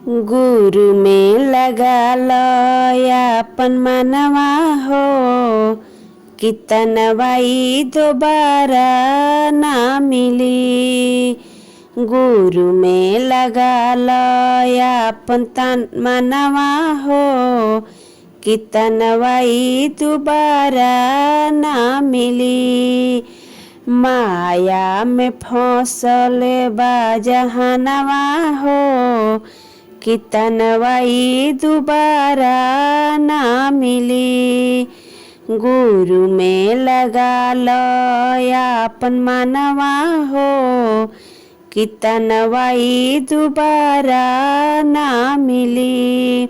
गुरु में लगा लो अपन मनवा हो, कितनवाई दोबारा ना मिली। गुरु में लगा लो अपन तन मनवा हो, कितनवाई दोबारा ना मिली। माया में फंसल बा जहानवा हो, कितनवाई दोबारा ना मिली। गुरु में लगा लो अपन मनवा हो, कितनवाई दोबारा ना मिली।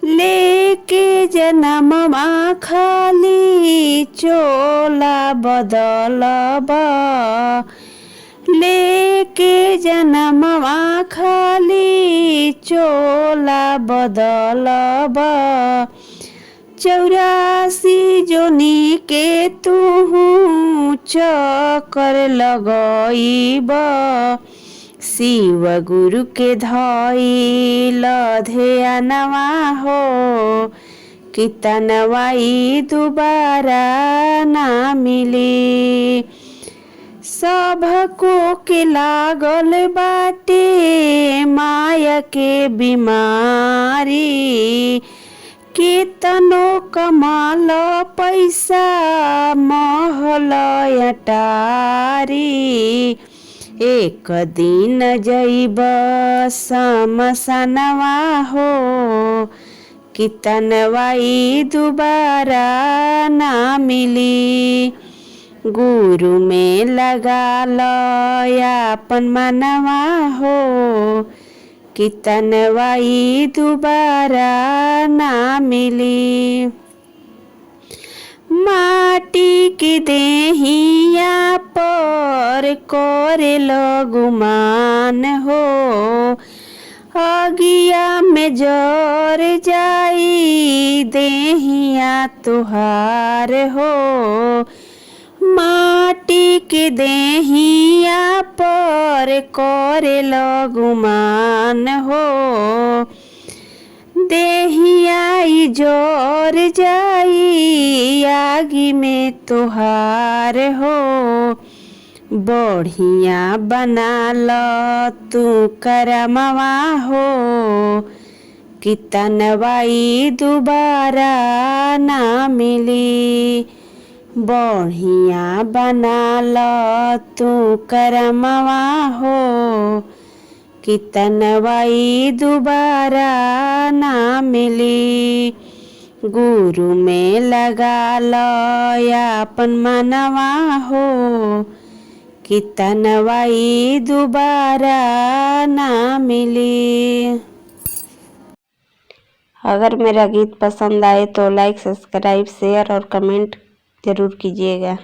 लेके जन्मवा खाली चोला बदलबा, लेके जन्मवा खाली चोला बदलबा। 84 जोनी के तुहू चक्कर लगइबा, शिव गुरु के धइल ध्यानवा हो, कितनवाई दोबारा ना मिली। सबको के लागल बाटे माया के बीमारी, कितनो कमाल पैसा महल अटारी। एक दिन जइब शमशानवा हो, कितनवाई दोबारा ना मिली। गुरु में लगा लो अपन मनवा हो, कितनवाई दोबारा ना मिली। माटी के देहिया पर करेलो गुमान हो, अगिया में जर जाई देहिया तुहार हो। माटी के देहिया पर करेलो गुमान हो, देहिया जोर जाई आगी में तुहार हो। बढ़िया बना लो तू करमवा हो, कितनवाई दोबारा ना मिली। बढ़िया बना लो तू करमवा हो, कितनवाई दोबारा ना मिली। गुरु में लगा लो अपन मनवा हो, कितनवाई दोबारा ना मिली। अगर मेरा गीत पसंद आए तो लाइक, सब्सक्राइब, शेयर और कमेंट ज़रूर कीजिएगा।